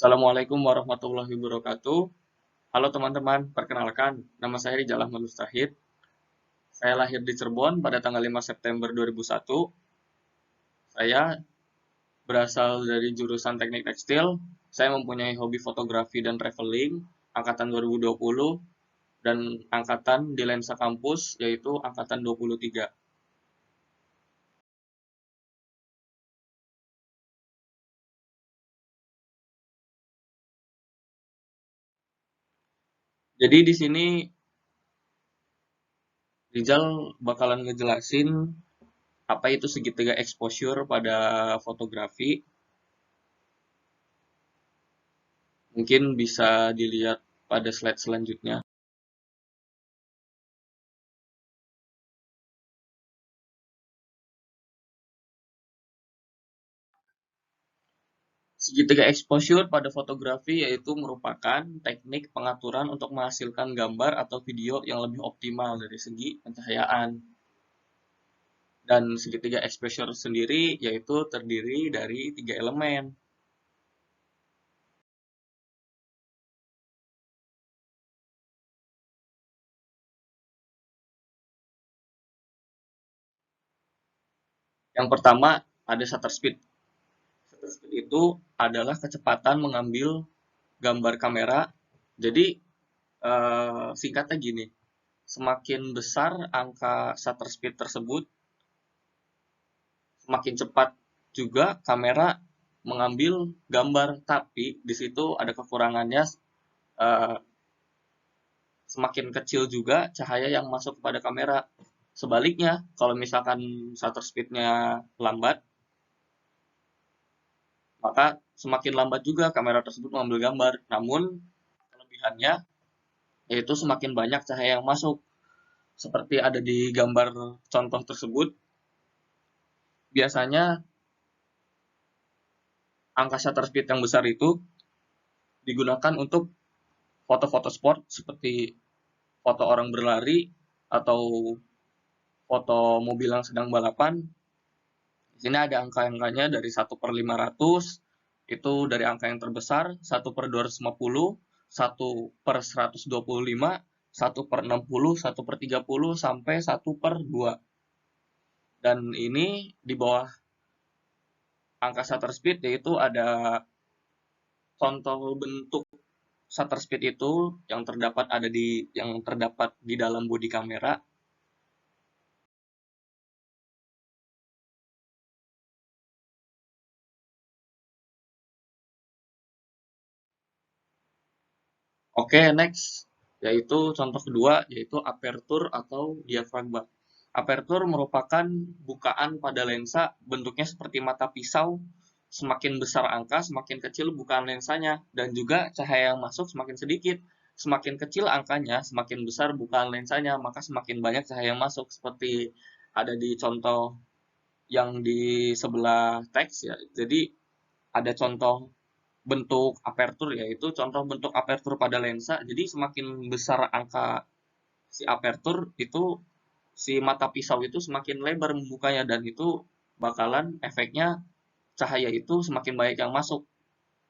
Assalamualaikum warahmatullahi wabarakatuh. Halo teman-teman, perkenalkan, nama saya Rijal Ahmad Mustahid. Saya lahir di Cirebon pada tanggal 5 September 2001. Saya berasal dari jurusan Teknik Tekstil. Saya mempunyai hobi fotografi dan traveling, angkatan 2020, dan angkatan di Lensa Kampus, yaitu angkatan 23. Jadi di sini Rijal bakalan ngejelasin apa itu segitiga exposure pada fotografi. Mungkin bisa dilihat pada slide selanjutnya. Segitiga exposure pada fotografi yaitu merupakan teknik pengaturan untuk menghasilkan gambar atau video yang lebih optimal dari segi pencahayaan. Dan segitiga exposure sendiri yaitu terdiri dari 3 elemen. Yang pertama ada shutter speed. Shutter speed itu adalah kecepatan mengambil gambar kamera. Jadi singkatnya gini, semakin besar angka shutter speed tersebut, semakin cepat juga kamera mengambil gambar, tapi di situ ada kekurangannya, eh, semakin kecil juga cahaya yang masuk kepada kamera. Sebaliknya, kalau misalkan shutter speed-nya lambat, maka semakin lambat juga kamera tersebut mengambil gambar. Namun, kelebihannya yaitu semakin banyak cahaya yang masuk. Seperti ada di gambar contoh tersebut, biasanya angka shutter speed yang besar itu digunakan untuk foto-foto sport seperti foto orang berlari atau foto mobil yang sedang balapan. Di sini ada angka-angkanya dari 1/500, itu dari angka yang terbesar, 1/250, 1/125, 1/60, 1/30, sampai 1/2. Dan ini di bawah angka shutter speed yaitu ada contoh bentuk shutter speed itu yang terdapat di dalam bodi kamera. Oke, next, yaitu contoh kedua, yaitu aperture atau diafragma. Aperture merupakan bukaan pada lensa, bentuknya seperti mata pisau. Semakin besar angka, semakin kecil bukaan lensanya, dan juga cahaya yang masuk semakin sedikit. Semakin kecil angkanya, semakin besar bukaan lensanya, maka semakin banyak cahaya yang masuk, seperti ada di contoh yang di sebelah teks ya. Jadi ada contoh bentuk aperture, yaitu contoh bentuk aperture pada lensa. Jadi semakin besar angka si aperture itu, si mata pisau itu semakin lebar membukanya, dan itu bakalan efeknya cahaya itu semakin banyak yang masuk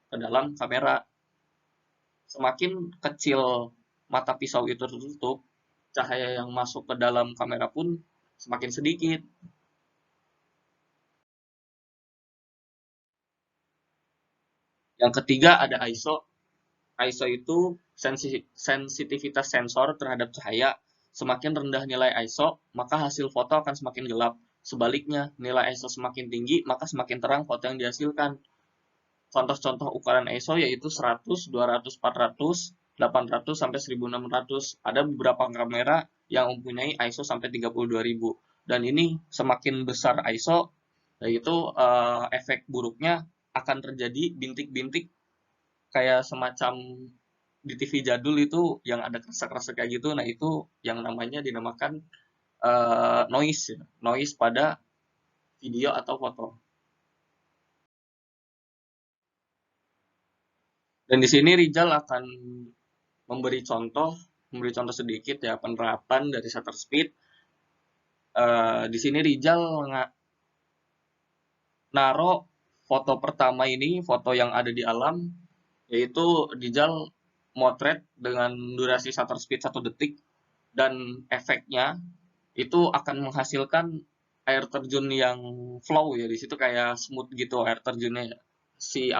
ke dalam kamera. Semakin kecil mata pisau itu tertutup, cahaya yang masuk ke dalam kamera pun semakin sedikit. Yang ketiga ada ISO. ISO itu sensitivitas sensor terhadap cahaya. Semakin rendah nilai ISO, maka hasil foto akan semakin gelap. Sebaliknya, nilai ISO semakin tinggi, maka semakin terang foto yang dihasilkan. Contoh-contoh ukuran ISO yaitu 100, 200, 400, 800, sampai 1600. Ada beberapa kamera yang mempunyai ISO sampai 32.000. Dan ini semakin besar ISO, yaitu efek buruknya akan terjadi bintik-bintik kayak semacam di TV jadul itu yang ada kresek-kresek kayak gitu. Nah, itu yang dinamakan noise ya. Noise pada video atau foto. Dan di sini Rijal akan memberi contoh sedikit ya penerapan dari shutter speed. Di sini Rijal naruh foto pertama ini, foto yang ada di alam, yaitu Rijal motret dengan durasi shutter speed 1 detik, dan efeknya itu akan menghasilkan air terjun yang flow ya, di situ kayak smooth gitu air terjunnya ya. Si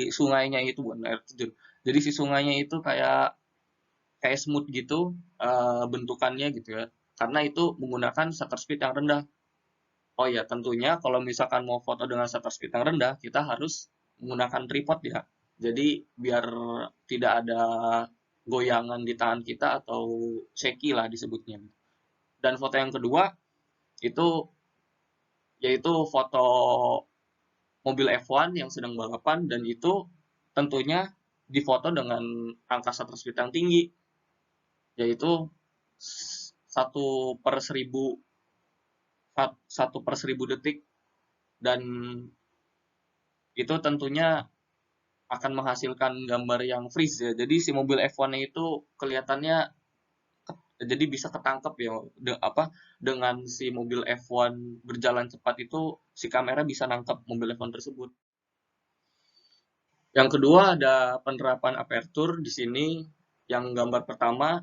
sungainya itu bukan air terjun. Jadi si sungainya itu kayak kayak smooth gitu bentukannya gitu ya. Karena itu menggunakan shutter speed yang rendah. Oh ya, tentunya kalau misalkan mau foto dengan shutter speed yang rendah, kita harus menggunakan tripod ya. Jadi biar tidak ada goyangan di tangan kita atau shaky lah disebutnya. Dan foto yang kedua itu yaitu foto mobil F1 yang sedang balapan, dan itu tentunya difoto dengan angka shutter speed yang tinggi, yaitu 1/1000 detik, dan itu tentunya akan menghasilkan gambar yang freeze ya. Jadi si mobil F1-nya itu kelihatannya jadi bisa ketangkep ya, dengan si mobil F1 berjalan cepat itu si kamera bisa nangkep mobil F1 tersebut. Yang kedua ada penerapan aperture di sini. Yang gambar pertama,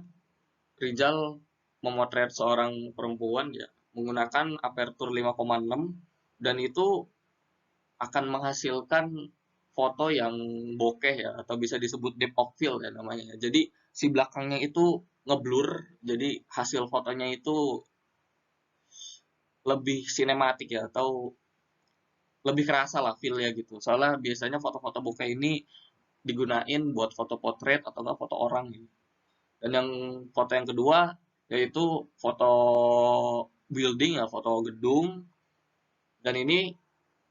Rizal memotret seorang perempuan ya menggunakan aperture 5,6, dan itu akan menghasilkan foto yang bokeh ya, atau bisa disebut depth of field ya namanya. Jadi si belakangnya itu ngeblur, jadi hasil fotonya itu lebih sinematik ya, atau lebih kerasa lah feel-nya gitu. Soalnya biasanya foto-foto bokeh ini digunain buat foto potret atau enggak foto orang gitu. Dan yang foto yang kedua yaitu foto building ya, foto gedung, dan ini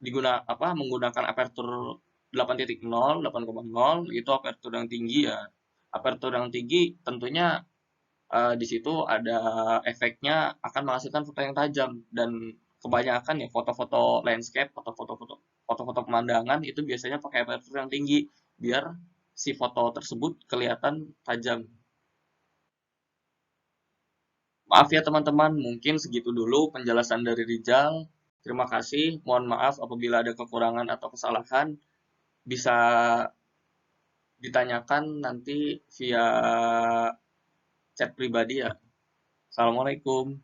menggunakan aperture 8.0, 8,0, itu aperture yang tinggi ya. Aperture yang tinggi tentunya di situ ada efeknya akan menghasilkan foto yang tajam, dan kebanyakan ya foto-foto landscape atau foto-foto pemandangan itu biasanya pakai aperture yang tinggi biar si foto tersebut kelihatan tajam. Maaf ya teman-teman, mungkin segitu dulu penjelasan dari Rijal. Terima kasih, mohon maaf apabila ada kekurangan atau kesalahan. Bisa ditanyakan nanti via chat pribadi ya. Assalamualaikum.